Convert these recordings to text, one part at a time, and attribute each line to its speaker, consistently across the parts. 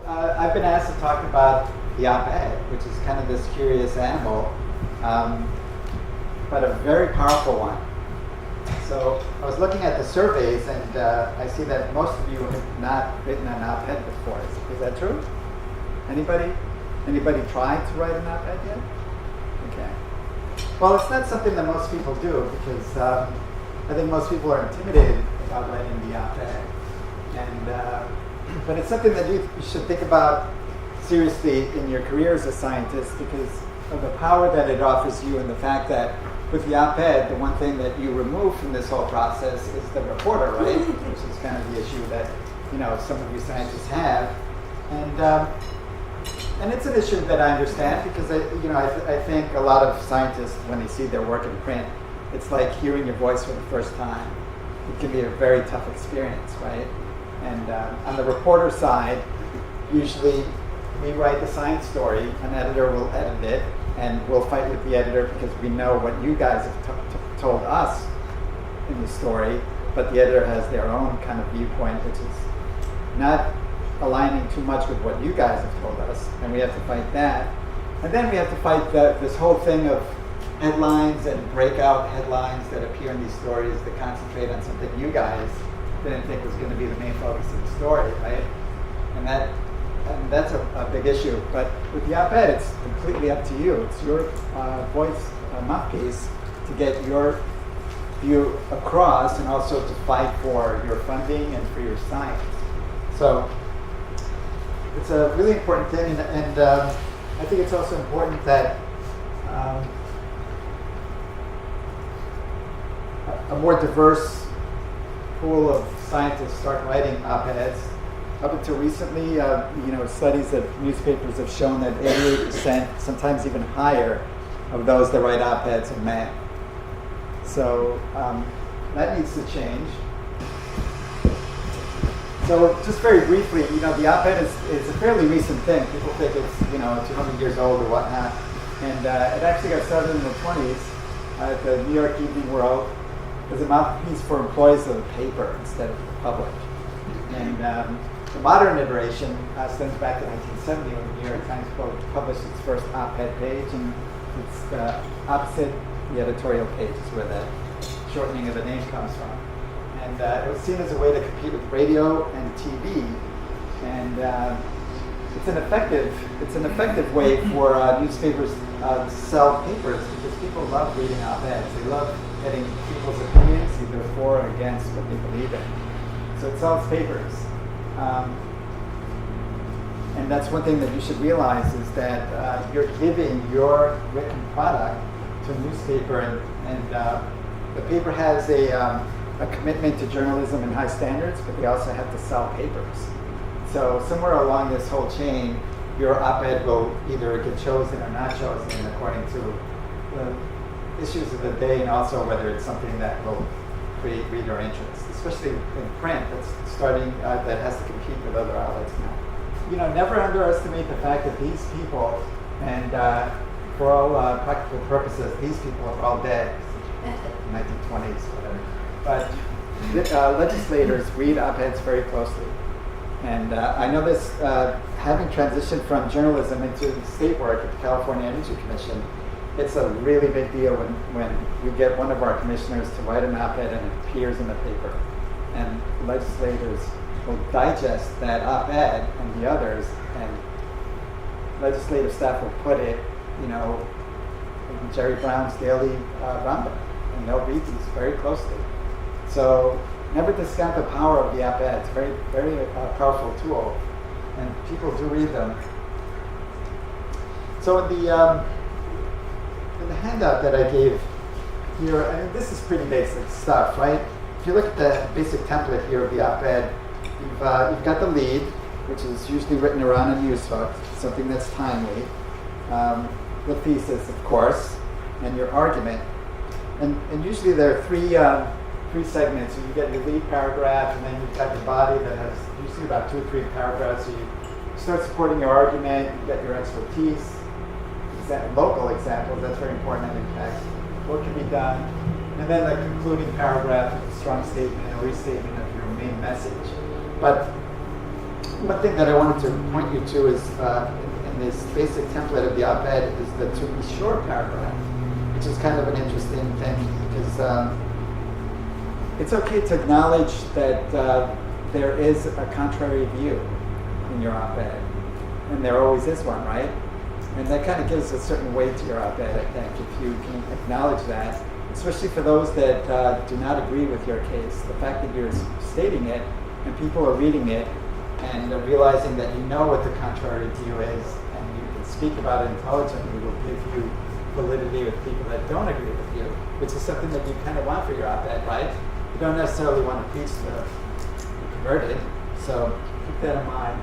Speaker 1: I've been asked to talk about the op-ed, which is kind of this curious animal, but a very powerful one. So I was looking at the surveys, and I see that most of you have not written an op-ed before. Is that true? Anybody tried to write an op-ed yet? Okay. Well, it's not something that most people do because I think most people are intimidated about writing the op-ed, but it's something that you should think about seriously in your career as a scientist because of the power that it offers you and the fact that with the op-ed, the one thing that you remove from this whole process is the reporter, right? Which is kind of the issue that some of you scientists have, and it's an issue that I understand because I think a lot of scientists, when they see their work in print, it's like hearing your voice for the first time. It can be a very tough experience, right? And on the reporter side, usually we write the science story, an editor will edit it, and we'll fight with the editor because we know what you guys have told us in the story, but the editor has their own kind of viewpoint, which is not aligning too much with what you guys have told us, and we have to fight that. And then we have to fight this whole thing of headlines and breakout headlines that appear in these stories that concentrate on something you guys didn't think was going to be the main focus of the story, right? And that's a big issue. But with the op-ed, it's completely up to you. It's your voice mouthpiece to get your view across and also to fight for your funding and for your science. So it's a really important thing, and I think it's also important that a more diverse pool of scientists start writing op-eds. Up until recently, studies of newspapers have shown that 88%, sometimes even higher, of those that write op-eds are men. So that needs to change. So just very briefly, the op-ed is a fairly recent thing. People think it's 200 years old or whatnot, and it actually got started in the 20s at the New York Evening World as a mouthpiece for employees of the paper instead of the public. And the modern iteration stems back to 1970 when the New York Times published its first op-ed page, and it's opposite the editorial page is where the shortening of the name comes from. And it was seen as a way to compete with radio and TV, and it's an effective way for newspapers to sell papers because people love reading op-eds. They love getting people's opinions either for or against what they believe in. So it sells papers. And that's one thing that you should realize is that you're giving your written product to a newspaper, and the paper has a commitment to journalism and high standards, but they also have to sell papers. So somewhere along this whole chain, your op-ed will either get chosen or not chosen according to the issues of the day, and also whether it's something that will create reader interest, especially in print that's starting, that has to compete with other outlets now. Never underestimate the fact that these people, and for all practical purposes, these people are all dead in the 1920s, whatever. But legislators read op-eds very closely. And I know this, having transitioned from journalism into state work at the California Energy Commission, it's a really big deal when we get one of our commissioners to write an op-ed and it appears in the paper. And legislators will digest that op-ed and the others, and legislative staff will put it, in Jerry Brown's daily roundup, and they'll read these very closely. So never discount the power of the op-ed. It's a very, very powerful tool, and people do read them. So in the handout that I gave here, this is pretty basic stuff, right? If you look at the basic template here of the op-ed, you've got the lead, which is usually written around a news hook, something that's timely. The thesis, of course, and your argument. And usually there are three segments. So you get your lead paragraph, and then you've got your body that has usually about 2 or 3 paragraphs. So you start supporting your argument, you get your expertise, local examples, that's very important in text. What can be done? And then the concluding paragraph is a strong statement or restatement of your main message. But one thing that I wanted to point you to is in this basic template of the op-ed is the "to be sure" paragraph, which is kind of an interesting thing because it's okay to acknowledge that there is a contrary view in your op-ed, and there always is one, right? And that kind of gives a certain weight to your op-ed, I think, if you can acknowledge that, especially for those that do not agree with your case. The fact that you're stating it and people are reading it and realizing that you know what the contrary view is and you can speak about it intelligently will give you validity with people that don't agree with you, which is something that you kind of want for your op-ed, right? You don't necessarily want to preach the converted, so keep that in mind.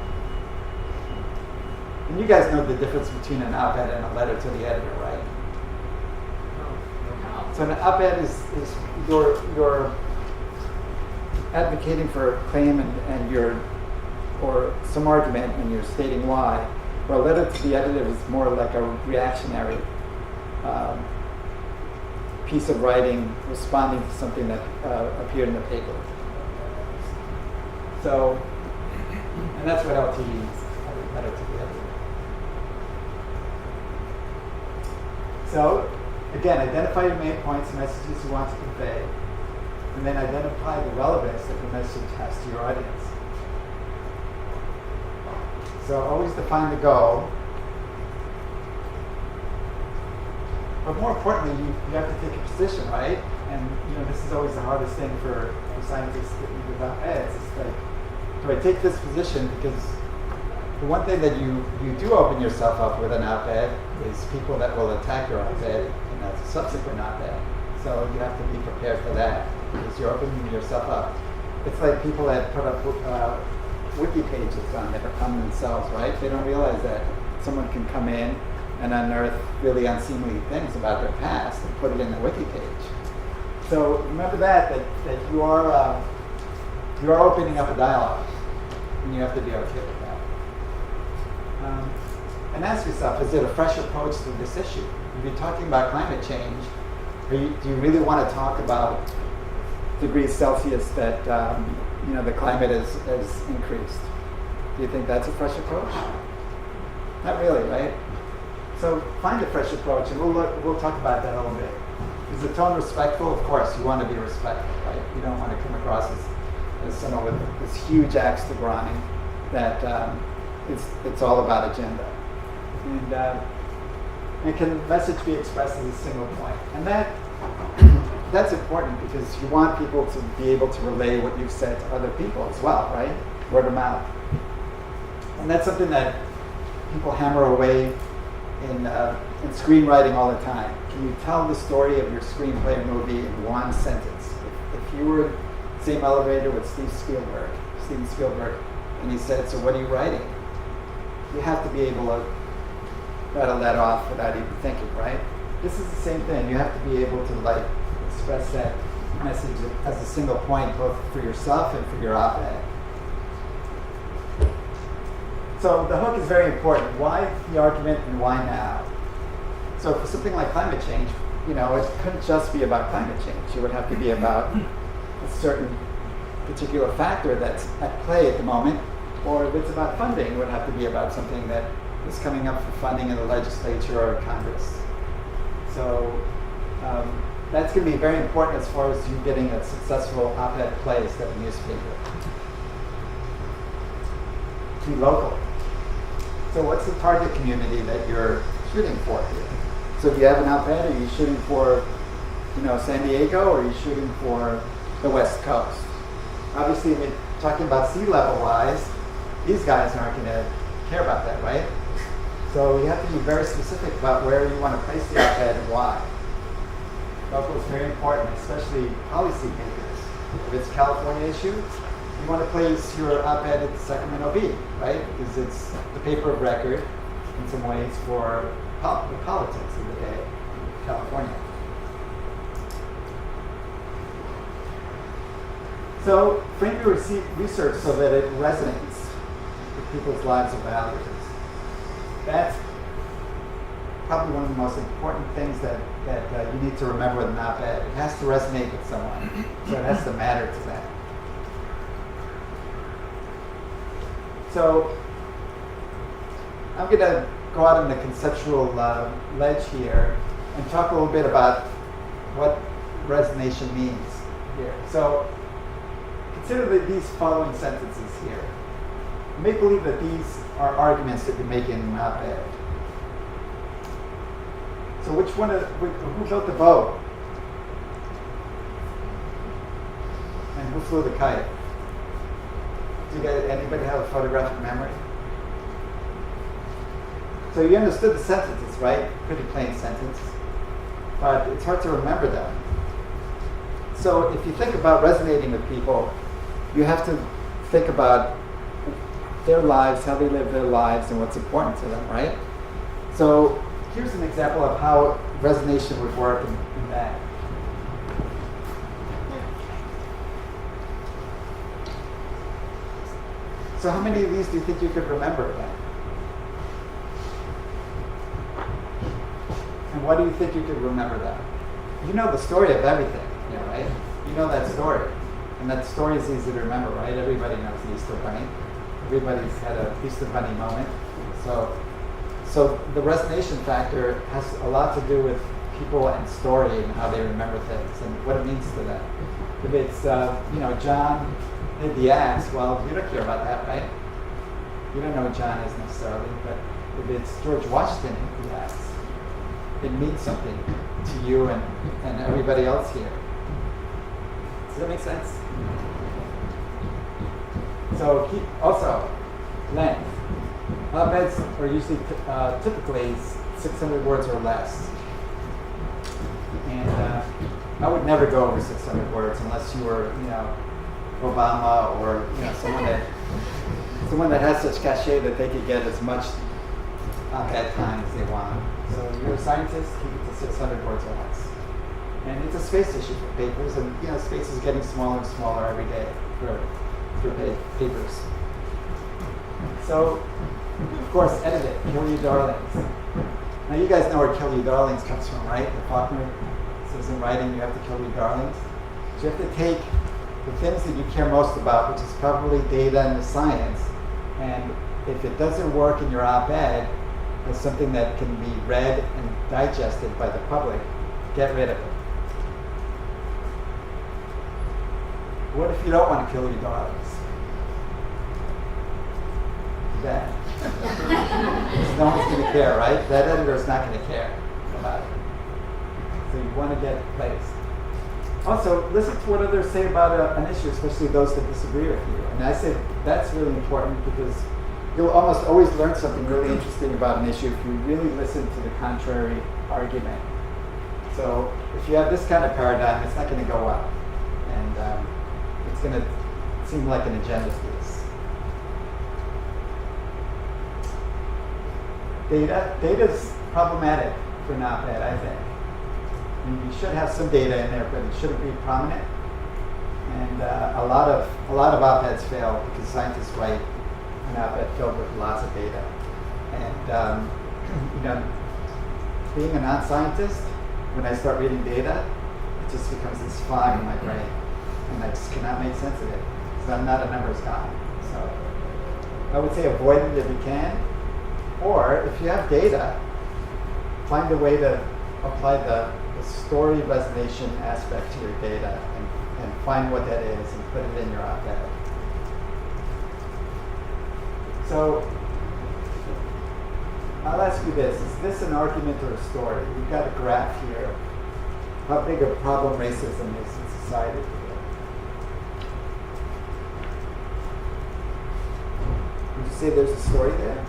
Speaker 1: And you guys know the difference between an op-ed and a letter to the editor, right? So an op-ed is you're advocating for a claim and or some argument and you're stating why. Where a letter to the editor is more like a reactionary piece of writing responding to something that appeared in the paper. So, and that's what LT means, letter to the editor. So, again, identify your main points and messages you want to convey, and then identify the relevance that the message has to your audience. So always define the goal. But more importantly, you have to take a position, right? And this is always the hardest thing for scientists with op-eds. It's like, do I take this position? Because the one thing that you do open yourself up with an op-ed is people that will attack your op-ed and that's a subsequent op-ed. So you have to be prepared for that because you're opening yourself up. It's like people that put up wiki pages on themselves, right? They don't realize that someone can come in and unearth really unseemly things about their past and put it in the wiki page. So remember that you are opening up a dialogue, and you have to be okay with that. And ask yourself, is it a fresh approach to this issue? If you're talking about climate change, do you really want to talk about degrees Celsius that the climate has increased? Do you think that's a fresh approach? Not really, right? So find a fresh approach, and we'll talk about that a little bit. Is the tone respectful? Of course, you want to be respectful, right? You don't want to come across as someone with this huge axe to grind that it's all about agenda. And can the message be expressed as a single point? And that's important because you want people to be able to relay what you've said to other people as well, right? Word of mouth. And that's something that people hammer away in screenwriting all the time. Can you tell the story of your screenplay or movie in one sentence? If you were in the same elevator with Steven Spielberg, and he said, "So what are you writing?" You have to be able to rattle that off without even thinking, right? This is the same thing. You have to be able to express that message as a single point, both for yourself and for your op-ed. So the hook is very important. Why the argument and why now? So for something like climate change, it couldn't just be about climate change. It would have to be about a certain particular factor that's at play at the moment. Or if it's about funding, it would have to be about something that is coming up for funding in the legislature or Congress. So that's going to be very important as far as you getting a successful op-ed placed at the newspaper. Be local. So what's the target community that you're shooting for here? So if you have an op-ed, are you shooting for, San Diego, or are you shooting for the West Coast? Obviously, if you're talking about sea level wise, these guys aren't going to care about that, right? So you have to be very specific about where you want to place the op-ed and why. Local is very important, especially policy makers. If it's a California issue, you want to place your op-ed at the Sacramento Bee, right? Because it's the paper of record in some ways for the politics of the day in California. So frame your research so that it resonates with people's lives and values. That's probably one of the most important things that you need to remember with an op-ed. It has to resonate with someone, so it has to matter to them. So I'm going to go out on the conceptual ledge here and talk a little bit about what resonation means here. So consider these following sentences here. Make believe that these are arguments that you're making in an op-ed. So who built the boat? And who flew the kite? Anybody have a photographic memory? So you understood the sentences, right? Pretty plain sentence. But it's hard to remember them. So if you think about resonating with people, you have to think about their lives, how they live their lives, and what's important to them, right? So here's an example of how resonation would work in that. So how many of these do you think you could remember then? And why do you think you could remember that? You know the story of everything, right? You know that story. And that story is easy to remember, right? Everybody knows the Easter Bunny. Everybody's had a Easter Bunny moment. So the resonation factor has a lot to do with people and story and how they remember things and what it means to them. If it's, John hid the axe, well, you don't care about that, right? You don't know what John is necessarily, but if it's George Washington hid the axe, it means something to you and everybody else here. Does that make sense? So also, length. Op-eds are usually typically 600 words or less. And I would never go over 600 words unless you were, Obama or someone that has such cachet that they could get as much op-ed time as they want. So you're a scientist, keep it to 600 words or less. And it's a space issue for papers, and space is getting smaller and smaller every day for papers. So, of course, edit it, kill your darlings. Now you guys know where kill your darlings comes from, right? The Faulkner says in writing you have to kill your darlings. So you have to take the things that you care most about, which is probably data and the science, and if it doesn't work in your op-ed as something that can be read and digested by the public, get rid of it. What if you don't want to kill your darlings? Then no one's going to care, right? That editor is not going to care about it. So you want to get placed. Also, listen to what others say about an issue, especially those that disagree with you. And I say that's really important because you'll almost always learn something really interesting about an issue if you really listen to the contrary argument. So if you have this kind of paradigm, it's not going to go well. And it's going to seem like an agenda piece. Data is problematic for an op-ed, I think. And you should have some data in there, but it shouldn't be prominent. And a lot of op-eds fail because scientists write an op-ed filled with lots of data. And being a non-scientist, when I start reading data, it just becomes this fog in my brain, and I just cannot make sense of it because I'm not a numbers guy. So I would say avoid it if you can, or if you have data, find a way to apply the story resonation aspect to your data and find what that is and put it in your op-ed. So I'll ask you this, is this an argument or a story? We've got a graph here. How big a problem racism is in society today? Would you say there's a story there?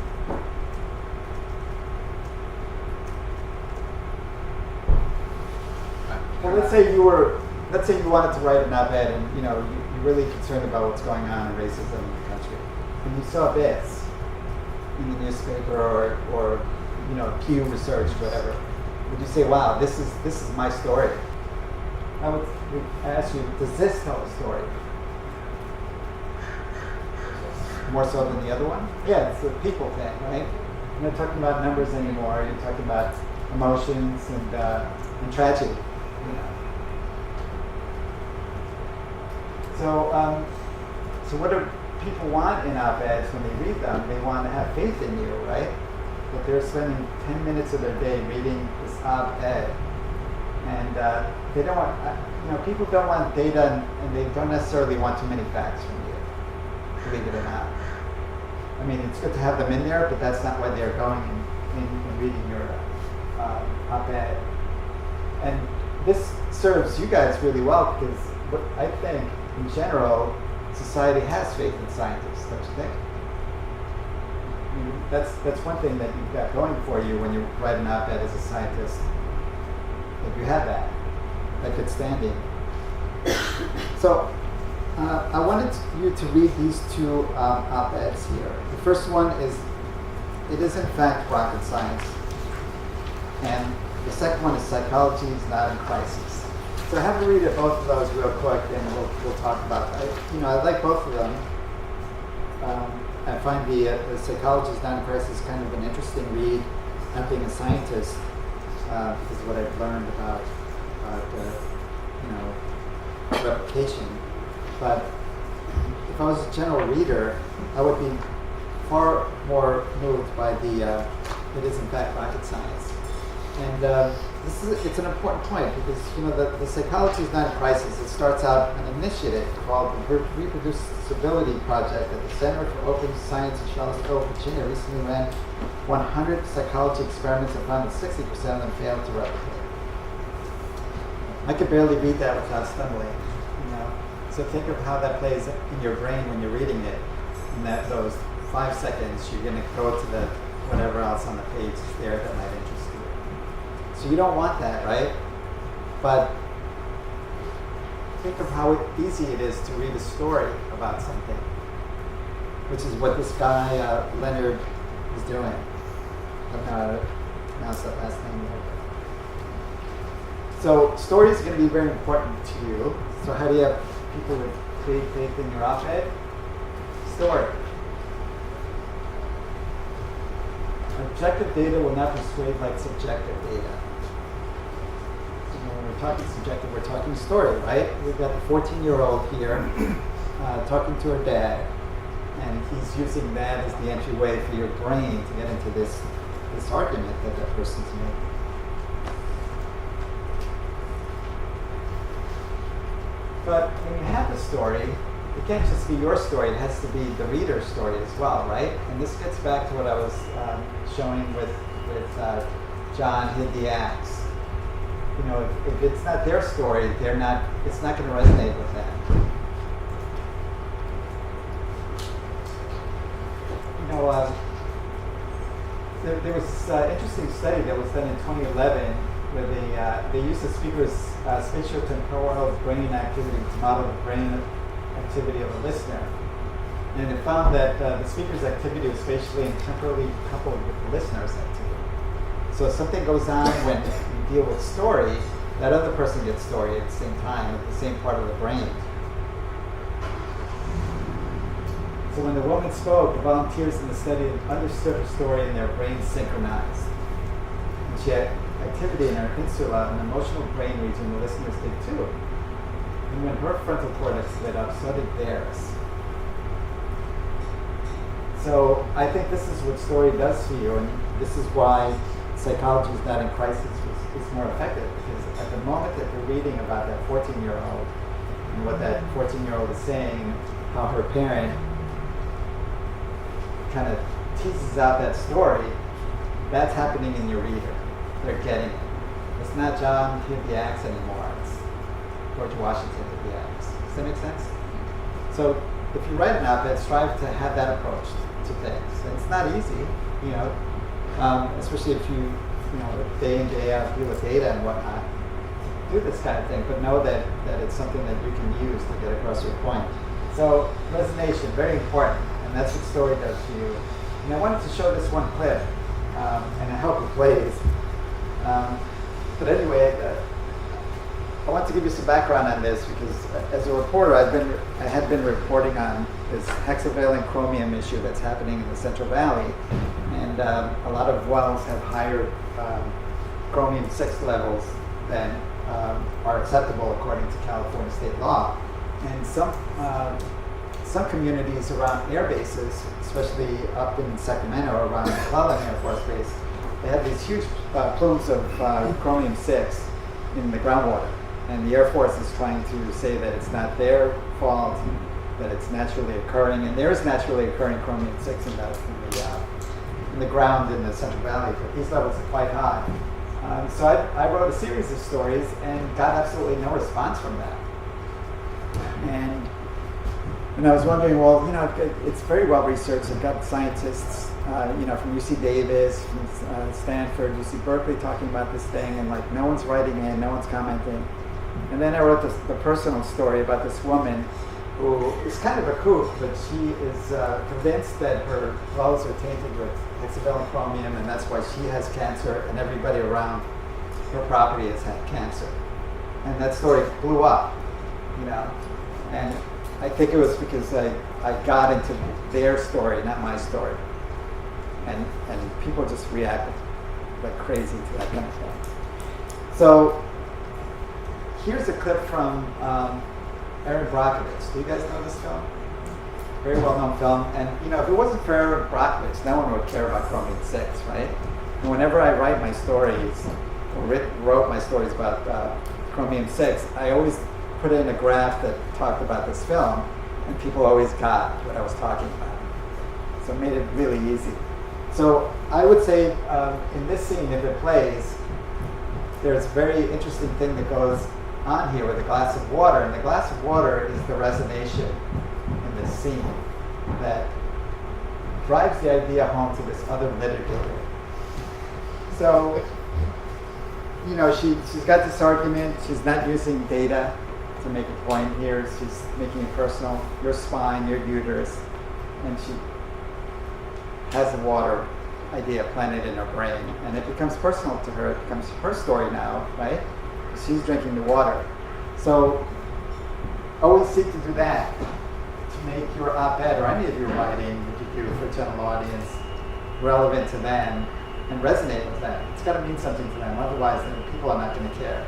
Speaker 1: Well, let's say you wanted to write an op-ed and you're really concerned about what's going on in racism in the country, and you saw bits in the newspaper or Pew Research, whatever. Would you say, "Wow, this is my story"? I would ask you, does this tell a story? More so than the other one? Yeah, it's the people thing, right? You're not talking about numbers anymore. You're talking about emotions and tragedy. So what are people want in op-eds when they read them, they want to have faith in you, right? But they're spending 10 minutes of their day reading this op-ed. And they don't want, people don't want data, and they don't necessarily want too many facts from you, believe it or not. I mean, it's good to have them in there, but that's not why they're going in reading your op-ed. And this serves you guys really well, because I think, in general, society has faith in scientists, don't you think? I mean, that's one thing that you've got going for you when you write an op-ed as a scientist. That you have that good standing. So I wanted you to read these two op-eds here. The first one is, it is in fact rocket science. And the second one is psychology is not in crisis. So I have to read both of those real quick, and we'll talk about that. I like both of them. I find the psychology is not in crisis kind of an interesting read, not being a scientist, because of what I've learned about replication. But if I was a general reader, I would be far more moved by the it is in fact rocket science. And it's an important point, because the psychology is not in crisis. It starts out an initiative called the Reproducibility Project at the Center for Open Science in Charlottesville, Virginia. Recently ran 100 psychology experiments and found that 60% of them failed to replicate. I could barely read that without stumbling. So think of how that plays in your brain when you're reading it. In those 5 seconds, you're going to go to the whatever else on the page is there that might interest you. So you don't want that, right? But think of how easy it is to read a story about something, which is what this guy, Leonard, is doing. I don't know how to pronounce that last name yet. So stories are going to be very important to you. So how do you have people with create faith in your op-ed? Story. Objective data will not persuade like subjective data. When we're talking subjective, we're talking story, right? We've got the 14-year-old here talking to her dad, and he's using that as the entryway for your brain to get into this argument that person's making. But when you have a story, it can't just be your story, it has to be the reader's story as well, right? And this gets back to what I was showing with John hid the axe. If it's not their story, it's not going to resonate with them. There was this interesting study that was done in 2011 where they used the speaker's spatiotemporal brain activity to model the brain activity of a listener. And it found that the speaker's activity was spatially and temporally coupled with the listener's activity. So if something goes on when you deal with story, that other person gets story at the same time, at the same part of the brain. So when the woman spoke, the volunteers in the study understood her story and their brains synchronized. And she had activity in her insula, an emotional brain region the listeners did too. And when her frontal cortex lit up, so did theirs. So I think this is what story does for you, and this is why psychology is not in crisis is more effective, because at the moment that you're reading about that 14-year-old and what that 14-year-old is saying, how her parent kind of teases out that story, that's happening in your reader. They're getting it. It's not John hid the axe anymore. It's George Washington hid the axe. Does that make sense? So if you write an op-ed, strive to have that approach to things. And it's not easy, especially if you day in, day out deal with data and whatnot. Do this kind of thing, but know that it's something that you can use to get across your point. So resonation, very important, and that's what story does for you. And I wanted to show this one clip, and I hope it plays. But anyway, I want to give you some background on this because as a reporter, I had been reporting on this hexavalent chromium issue that's happening in the Central Valley, and a lot of wells have higher chromium-6 levels than are acceptable according to California state law. And some communities around air bases, especially up in Sacramento around McClellan Air Force Base, they have these huge plumes of chromium-6 in the groundwater. And the Air Force is trying to say that it's not their fault, that it's naturally occurring. And there is naturally occurring chromium-6 in the ground in the Central Valley, but these levels are quite high. So I wrote a series of stories and got absolutely no response from that. And I was wondering, well, it's very well researched. I've got scientists, from UC Davis, from Stanford, UC Berkeley talking about this thing, and like no one's writing in, no one's commenting. And then I wrote the personal story about this woman who is kind of a kook, but she is convinced that her clothes are tainted with hexavalent chromium, and that's why she has cancer, and everybody around her property has had cancer. And that story blew up, and I think it was because I got into their story, not my story. And people just reacted like crazy to that kind of stuff. So here's a clip from Aaron Brockovich. Do you guys know this film? Very well-known film. And if it wasn't for Aaron Brockovich, no one would care about chromium-6, right? And whenever I write my stories, or wrote my stories about chromium-6, I always put in a graph that talked about this film, and people always got what I was talking about. So it made it really easy. So I would say in this scene, if it plays, there's a very interesting thing that goes on here with a glass of water, and the glass of water is the resonation in this scene that drives the idea home to this other litigator. So, she's got this argument. She's not using data to make a point here. She's making it personal. Your spine, your uterus, and she has the water idea planted in her brain, and it becomes personal to her. It becomes her story now, right? She's drinking the water. So always seek to do that, to make your op-ed or any of your writing that you do for a general audience relevant to them and resonate with them. It's got to mean something to them, otherwise people are not going to care.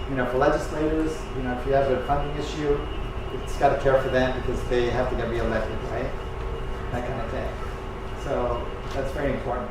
Speaker 1: For legislators, if you have a funding issue, it's got to care for them because they have to get reelected, right? That kind of thing. So that's very important.